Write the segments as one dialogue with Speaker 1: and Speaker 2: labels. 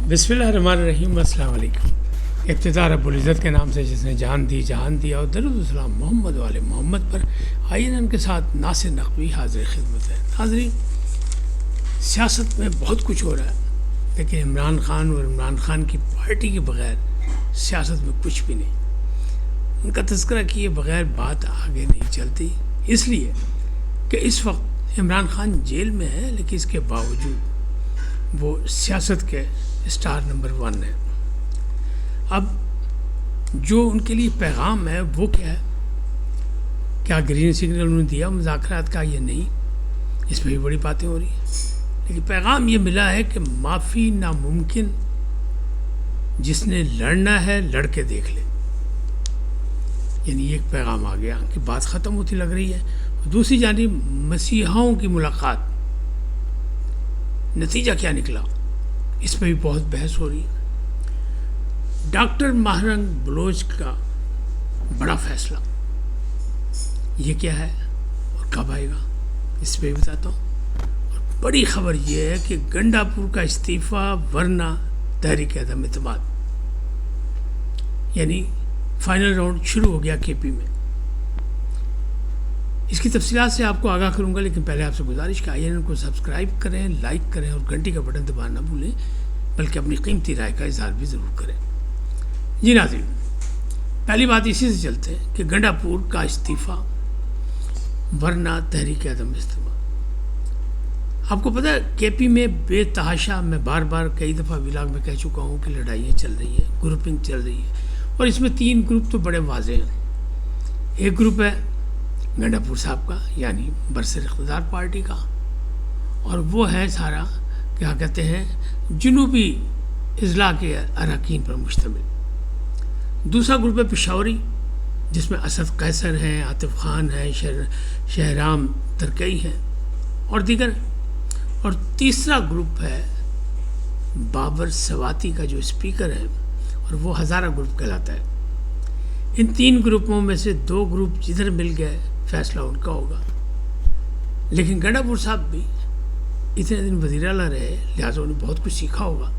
Speaker 1: بسم اللہ الرحمن الرحیم۔ السلام علیکم۔ ابتدا رب العزت کے نام سے جس نے جان دی جہان دیا، اور درود السلام محمد والے محمد پر۔ آئین ان کے ساتھ ناصر نقوی حاضر خدمت ہے۔ ناظرین، سیاست میں بہت کچھ ہو رہا ہے، لیکن عمران خان اور عمران خان کی پارٹی کے بغیر سیاست میں کچھ بھی نہیں۔ ان کا تذکرہ کیے بغیر بات آگے نہیں چلتی، اس لیے کہ اس وقت عمران خان جیل میں ہے، لیکن اس کے باوجود وہ سیاست کے اسٹار نمبر 1 ہے۔ اب جو ان کے لیے پیغام ہے وہ کیا ہے؟ کیا گرین سگنل انہوں نے دیا مذاکرات کا یا نہیں؟ اس پہ بھی بڑی باتیں ہو رہی ہیں، لیکن پیغام یہ ملا ہے کہ معافی ناممکن، جس نے لڑنا ہے لڑ کے دیکھ لے۔ یعنی ایک پیغام آ گیا کہ بات ختم ہوتی لگ رہی ہے۔ دوسری جانب مسیحاؤں کی ملاقات، نتیجہ کیا نکلا، اس پہ بھی بہت بحث ہو رہی ہے۔ ڈاکٹر ماہرنگ بلوچ کا بڑا فیصلہ، یہ کیا ہے اور کب آئے گا، اس پہ بھی بتاتا ہوں۔ اور بڑی خبر یہ ہے کہ گنڈا پور کا استعفیٰ ورنہ تحریک عدم اعتماد، یعنی فائنل راؤنڈ شروع ہو گیا کے پی میں۔ اس کی تفصیلات سے آپ کو آگاہ کروں گا، لیکن پہلے آپ سے گزارش کہ آئین کو سبسکرائب کریں، لائک کریں اور گھنٹی کا بٹن دبانا نہ بھولیں، بلکہ اپنی قیمتی رائے کا اظہار بھی ضرور کریں۔ جی ناظرین، پہلی بات اسی سے چلتے ہیں کہ گنڈا پور کا استعفیٰ ورنہ تحریک عدم اعتماد۔ آپ کو پتہ ہے کے پی میں بے تحاشا، میں بار بار کئی دفعہ ولاگ میں کہہ چکا ہوں کہ لڑائیاں چل رہی ہیں، گروپنگ چل رہی ہے، اور اس میں 3 گروپ تو بڑے واضح ہیں۔ ایک گروپ ہے گنڈا پور صاحب کا، یعنی برسر اقتدار پارٹی کا، اور وہ ہے سارا کیا کہتے ہیں جنوبی اضلاع کے اراکین پر مشتمل۔ دوسرا گروپ ہے پشاوری، جس میں اسد قیصر ہیں، عاطف خان ہیں، شہرام ترکئی ہیں اور دیگر۔ اور تیسرا گروپ ہے بابر سواتی کا، جو اسپیکر ہے، اور وہ ہزارہ گروپ کہلاتا ہے۔ ان 3 گروپوں میں سے 2 گروپ جدھر مل گئے فیصلہ ان کا ہوگا۔ لیکن گنڈا پور صاحب بھی اتنے دن وزیر اعلیٰ رہے، لہٰذا انہیں بہت کچھ سیکھا ہوگا،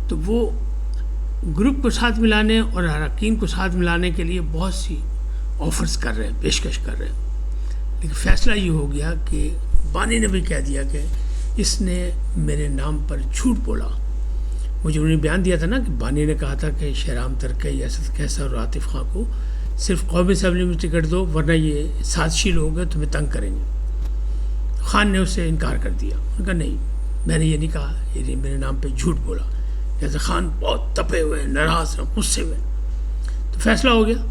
Speaker 1: تو وہ گروپ کو ساتھ ملانے اور اراکین کو ساتھ ملانے کے لیے بہت سی آفرز کر رہے ہیں، پیشکش کر رہے ہیں۔ لیکن فیصلہ یہ ہو گیا کہ بانی نے بھی کہہ دیا کہ اس نے میرے نام پر جھوٹ بولا۔ وہ جو انہوں نے بیان دیا تھا نا کہ بانی نے کہا تھا کہ شہرام ترکئی، اسد قیصر اور عاطف خان کو صرف قومی اسمبلی میں ٹکٹ دو، ورنہ یہ سازشی لوگ ہیں، تمہیں تنگ کریں گے۔ خان نے اس سے انکار کر دیا، انہوں نے کہا نہیں، میں نے یہ نہیں کہا، یہ میرے نام پہ جھوٹ بولا۔ جیسے خان بہت تپے ہوئے، ناراض ہیں، غصے ہوئے، تو فیصلہ ہو گیا۔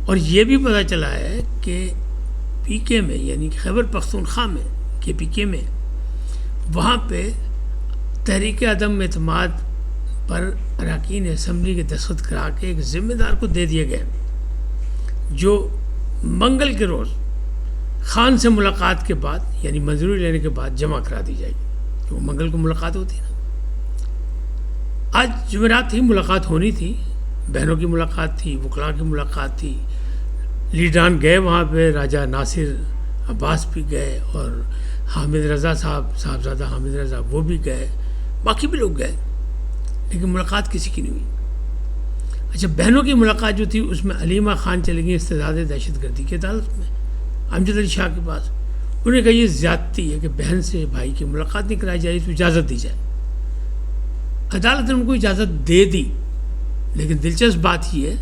Speaker 1: اور یہ بھی پتہ چلا ہے کہ پی کے میں، یعنی خیبر پختونخوا میں، کے پی کے میں، وہاں پہ تحریک عدم اعتماد پر اراکین اسمبلی کے دستخط کرا کے ایک ذمہ دار کو دے دیے گئے، جو منگل کے روز خان سے ملاقات کے بعد، یعنی منظوری لینے کے بعد جمع کرا دی جائے گی، کہ وہ منگل کو ملاقات ہوتی ہے نا۔ آج جمعرات تھی، ملاقات ہونی تھی، بہنوں کی ملاقات تھی، وکلاء کی ملاقات تھی، لیڈران گئے وہاں پہ، راجہ ناصر عباس بھی گئے، اور حامد رضا صاحبزادہ حامد رضا وہ بھی گئے، باقی بھی لوگ گئے، لیکن ملاقات کسی کی نہیں ہوئی۔ اچھا، بہنوں کی ملاقات جو تھی اس میں علیمہ خان چلی گئی استداد دہشت گردی کی عدالت میں، امجد علی شاہ کے پاس۔ انہوں نے کہا یہ زیادتی ہے کہ بہن سے بھائی کی ملاقات نہیں کرائی جائے، تو اجازت دی جائے۔ عدالت نے ان کو اجازت دے دی، لیکن دلچسپ بات یہ ہے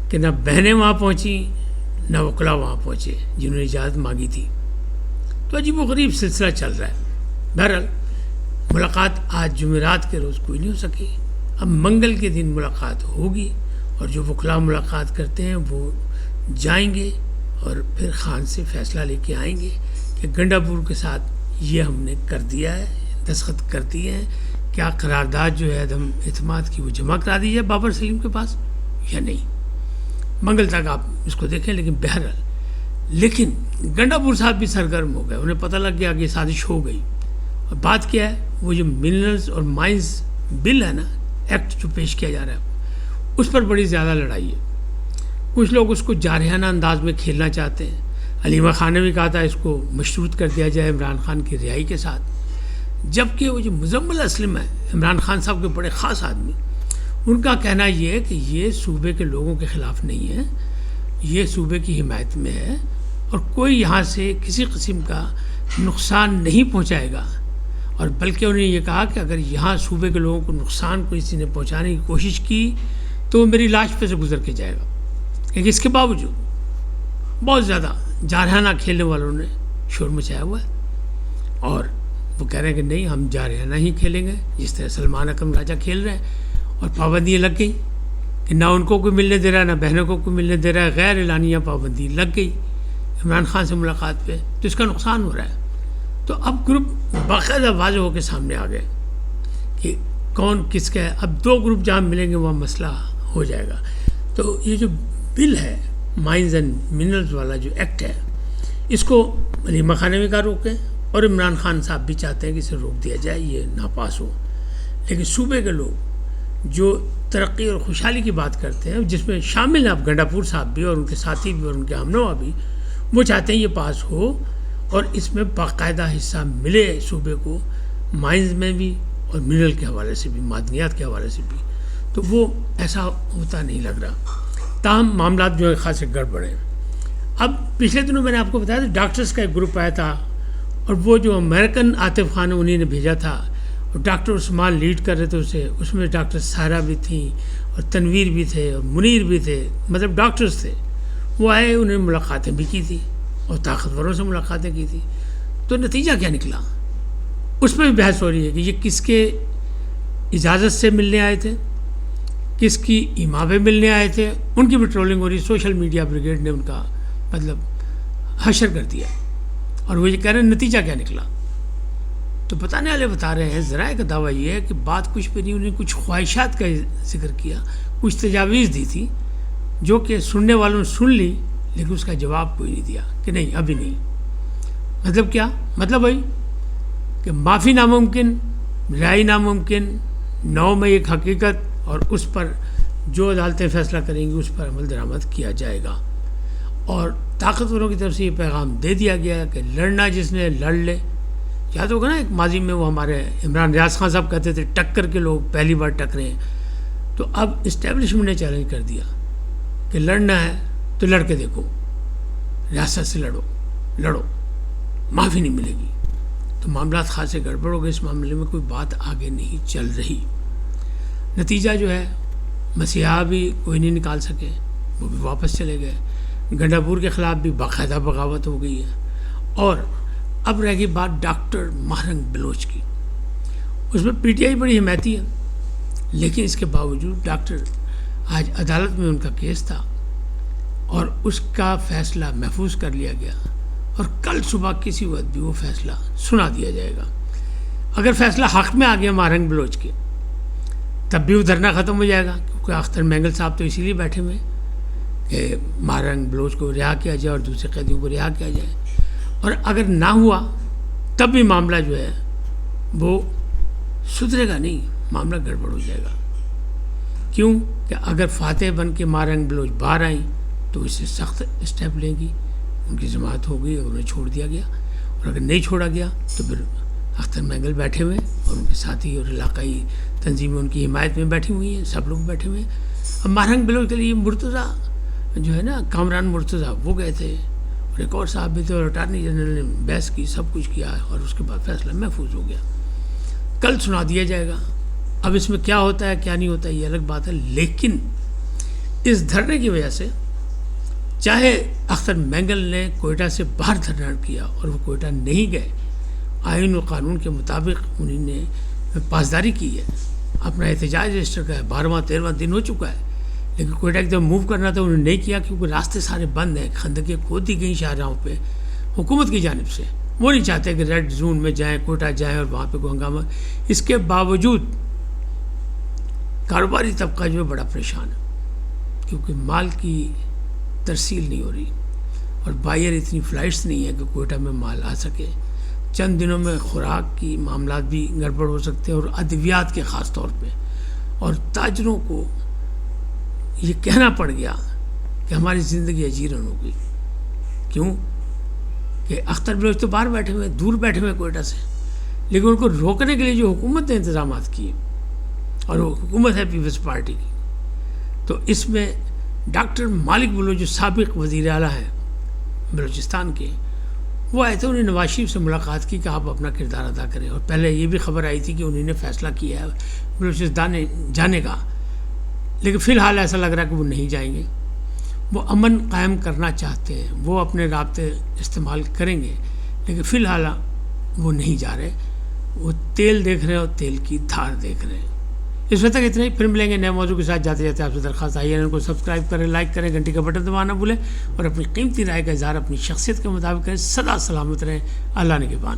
Speaker 1: کہ نہ بہنیں وہاں پہنچیں، نہ وکلاء وہاں پہنچے جنہوں نے اجازت مانگی تھی۔ تو عجیب و غریب سلسلہ چل رہا ہے۔ بہرحال ملاقات آج جمعرات کے روز کوئی نہیں ہو سکی، اب منگل کے دن ملاقات ہوگی، اور جو وکلاء ملاقات کرتے ہیں وہ جائیں گے اور پھر خان سے فیصلہ لے کے آئیں گے کہ گنڈا پور کے ساتھ یہ ہم نے کر دیا ہے، دستخط کر دیے ہیں، کیا قرارداد جو ہے عدم اعتماد کی وہ جمع کرا دی جائے بابر سلیم کے پاس یا نہیں۔ منگل تک آپ اس کو دیکھیں۔ لیکن گنڈا پور صاحب بھی سرگرم ہو گئے، انہیں پتہ لگ گیا کہ یہ سازش ہو گئی۔ اور بات کیا ہے، وہ جو منرلز اور مائنز بل ہے نا، ایکٹ جو پیش کیا جا رہا ہے، اس پر بڑی زیادہ لڑائی ہے۔ کچھ لوگ اس کو جارحانہ انداز میں کھیلنا چاہتے ہیں، علیمہ خان نے بھی کہا تھا اس کو مشروط کر دیا جائے عمران خان کی رہائی کے ساتھ، جبکہ وہ جو مزمل اسلم ہے عمران خان صاحب کے بڑے خاص آدمی، ان کا کہنا یہ ہے کہ یہ صوبے کے لوگوں کے خلاف نہیں ہے، یہ صوبے کی حمایت میں ہے اور کوئی یہاں سے کسی قسم کا نقصان نہیں پہنچائے گا، اور بلکہ انہوں نے یہ کہا کہ اگر یہاں صوبے کے لوگوں کو نقصان کسی نے پہنچانے کی کوشش کی تو وہ میری لاش پہ سے گزر کے جائے گا. لیکن اس کے باوجود بہت زیادہ جارحانہ کھیلنے والوں نے شور مچایا ہوا ہے، اور وہ کہہ رہے ہیں کہ نہیں، ہم جارحانہ ہی کھیلیں گے جس طرح سلمان اکرم راجہ کھیل رہے ہیں، اور پابندیاں لگ گئی کہ نہ ان کو کوئی ملنے دے رہا ہے نہ بہنوں کو کوئی ملنے دے رہا ہے، غیر اعلانیہ پابندی لگ گئی عمران خان سے ملاقات پہ، تو اس کا نقصان ہو رہا ہے. تو اب گروپ باقاعدہ واضح ہو کے سامنے آ گئے کہ کون کس کا ہے. اب دو گروپ جہاں ملیں گے وہاں مسئلہ ہو جائے گا. تو یہ جو بل ہے مائنز اینڈ منرلز والا جو ایکٹ ہے، اس کو علیمہ خان بھی کا روکیں، اور عمران خان صاحب بھی چاہتے ہیں کہ اسے روک دیا جائے، یہ ناپاس ہو. لیکن صوبے کے لوگ جو ترقی اور خوشحالی کی بات کرتے ہیں، جس میں شامل ہیں اب گنڈا پور صاحب بھی اور ان کے ساتھی بھی اور ان کے ہمنوا بھی، وہ چاہتے ہیں یہ پاس ہو اور اس میں باقاعدہ حصہ ملے صوبے کو، مائنز میں بھی اور منرل کے حوالے سے بھی، معدنیات کے حوالے سے بھی. تو وہ ایسا ہوتا نہیں لگ رہا. تاہم معاملات جو ہے خاصے گڑبڑ ہیں. اب پچھلے دنوں میں نے آپ کو بتایا تھا ڈاکٹرز کا ایک گروپ آیا تھا، اور وہ جو امریکن عاطف خان انہیں نے بھیجا تھا، اور ڈاکٹر عثمان لیڈ کر رہے تھے اسے. اس میں ڈاکٹر سارا بھی تھیں اور تنویر بھی تھے اور منیر بھی تھے، مطلب ڈاکٹرز تھے. وہ آئے، انہوں نے ملاقاتیں بھی کی تھی اور طاقتوروں سے ملاقاتیں کی تھی. تو نتیجہ کیا نکلا؟ اس میں بھی بحث ہو رہی ہے کہ یہ کس کے اجازت سے ملنے آئے تھے، کس کی ایما پہ ملنے آئے تھے. ان کی بھی ٹرولنگ ہو رہی ہے. سوشل میڈیا بریگیڈ نے ان کا مطلب حشر کر دیا، اور وہ یہ کہہ رہے ہیں نتیجہ کیا نکلا. تو بتانے والے بتا رہے ہیں، ذرائع کا دعویٰ یہ ہے کہ بات کچھ بھی نہیں، انہیں کچھ خواہشات کا ذکر کیا، کچھ تجاویز دی تھی جو کہ سننے والوں نے سن لی، لیکن اس کا جواب کوئی نہیں دیا کہ نہیں ابھی نہیں. مطلب کیا؟ مطلب وہی کہ معافی ناممکن، رہائی ناممکن، 9 مئی ایک حقیقت، اور اس پر جو عدالتیں فیصلہ کریں گی اس پر عمل درآمد کیا جائے گا. اور طاقتوروں کی طرف سے یہ پیغام دے دیا گیا کہ لڑنا جس نے لڑ لے. یاد ہوگا نا ایک ماضی میں وہ ہمارے عمران ریاض خان صاحب کہتے تھے ٹکر کے لوگ پہلی بار ٹکرے ہیں. تو اب اسٹیبلشمنٹ نے چیلنج کر دیا کہ لڑنا ہے تو لڑ کے دیکھو، ریاست سے لڑو، معافی نہیں ملے گی. تو معاملات خاصے گڑبڑ ہو گئے. اس معاملے میں کوئی بات آگے نہیں چل رہی. نتیجہ جو ہے مسیحا بھی کوئی نہیں نکال سکے، وہ بھی واپس چلے گئے. گنڈا پور کے خلاف بھی باقاعدہ بغاوت ہو گئی ہے. اور اب رہ گئی بات ڈاکٹر مہرنگ بلوچ کی. اس میں پی ٹی آئی بڑی حمایتی ہے، لیکن اس کے باوجود ڈاکٹر آج عدالت میں ان کا کیس تھا اور اس کا فیصلہ محفوظ کر لیا گیا، اور کل صبح کسی وقت بھی وہ فیصلہ سنا دیا جائے گا. اگر فیصلہ حق میں آ گیا مہرنگ بلوچ کے، تب بھی وہ دھرنا ختم ہو جائے گا، کیونکہ اختر مینگل صاحب تو اسی لیے بیٹھے ہوئے کہ مہرنگ بلوچ کو رہا کیا جائے اور دوسرے قیدیوں کو رہا کیا جائے. اور اگر نہ ہوا تب بھی معاملہ جو ہے وہ سدھرے گا نہیں، معاملہ گڑبڑ ہو جائے گا. کیوں کہ اگر فاتح بن کے مہرنگ بلوچ باہر آئیں تو اس سے سخت اسٹیپ لیں گی، ان کی ضمانت ہو گئی اور انہیں چھوڑ دیا گیا. اور اگر نہیں چھوڑا گیا تو پھر اختر مینگل بیٹھے ہوئے اور ان کے ساتھی اور علاقائی تنظیمیں ان کی حمایت میں بیٹھی ہوئی ہیں، سب لوگ بیٹھے ہوئے ہیں. اب مہرنگ بلوچ کے لیے مرتضیٰ جو ہے نا، کامران مرتضیٰ، وہ گئے تھے، اور ایک اور صاحب بھی تھے، اور اٹارنی جنرل نے بحث کی، سب کچھ کیا، اور اس کے بعد فیصلہ محفوظ ہو گیا. کل سنا دیا جائے گا. اب اس میں کیا ہوتا ہے کیا نہیں ہوتا ہے یہ الگ بات ہے. لیکن اس دھرنے کی وجہ سے چاہے اختر مینگل نے کوئٹہ سے باہر دھرنا کیا اور وہ کوئٹہ نہیں گئے، آئین و قانون کے مطابق انہوں نے پاسداری کی ہے، اپنا احتجاج رجسٹر کا ہے، 12واں 13واں دن ہو چکا ہے. لیکن کوئٹہ ایک دم موو کرنا تھا، انہوں نے نہیں کیا، کیونکہ راستے سارے بند ہیں، خندقیں کھود دی گئیں شاہراہوں پہ حکومت کی جانب سے. وہ نہیں چاہتے کہ ریڈ زون میں جائیں، کوئٹہ جائیں اور وہاں پہ کوئی ہنگامہ. اس کے باوجود کاروباری طبقہ جو ہے بڑا پریشان ہے، کیونکہ مال کی ترسیل نہیں ہو رہی اور بائر اتنی فلائٹس نہیں ہیں کہ کوئٹہ میں مال آ سکے. چند دنوں میں خوراک کی معاملات بھی گڑبڑ ہو سکتے ہیں، اور ادویات کے خاص طور پہ. اور تاجروں کو یہ کہنا پڑ گیا کہ ہماری زندگی اجیرن ہو گئی. کیوں کہ اختر بلوچ تو باہر بیٹھے ہوئے، دور بیٹھے ہوئے کوئٹہ سے، لیکن ان کو روکنے کے لیے جو حکومت نے انتظامات کیے، اور وہ حکومت ہے پیپلز پارٹی کی، تو اس میں ڈاکٹر مالک بلوچ جو سابق وزیر اعلیٰ ہیں بلوچستان کے، وہ آئے تھے، انہیں نواز شریف سے ملاقات کی کہ آپ اپنا کردار ادا کریں، اور پہلے یہ بھی خبر آئی تھی کہ انہوں نے فیصلہ کیا ہے بلوچستان جانے کا، لیکن فی الحال ایسا لگ رہا ہے کہ وہ نہیں جائیں گے۔ وہ امن قائم کرنا چاہتے ہیں، وہ اپنے رابطے استعمال کریں گے، لیکن فی الحال وہ نہیں جا رہے، وہ تیل دیکھ رہے ہیں اور تیل کی دھار دیکھ رہے ہیں۔ اس وقت تک اتنا ہی، پھر ملیں گے نئے موضوع کے ساتھ۔ جاتے جاتے آپ سے درخواست آئی ہے ان کو سبسکرائب کریں، لائک کریں، گھنٹی کا بٹن دبانا بھولیں، اور اپنی قیمتی رائے کا اظہار اپنی شخصیت کے مطابق کریں۔ سدا سلامت رہیں، اللہ نگہبان۔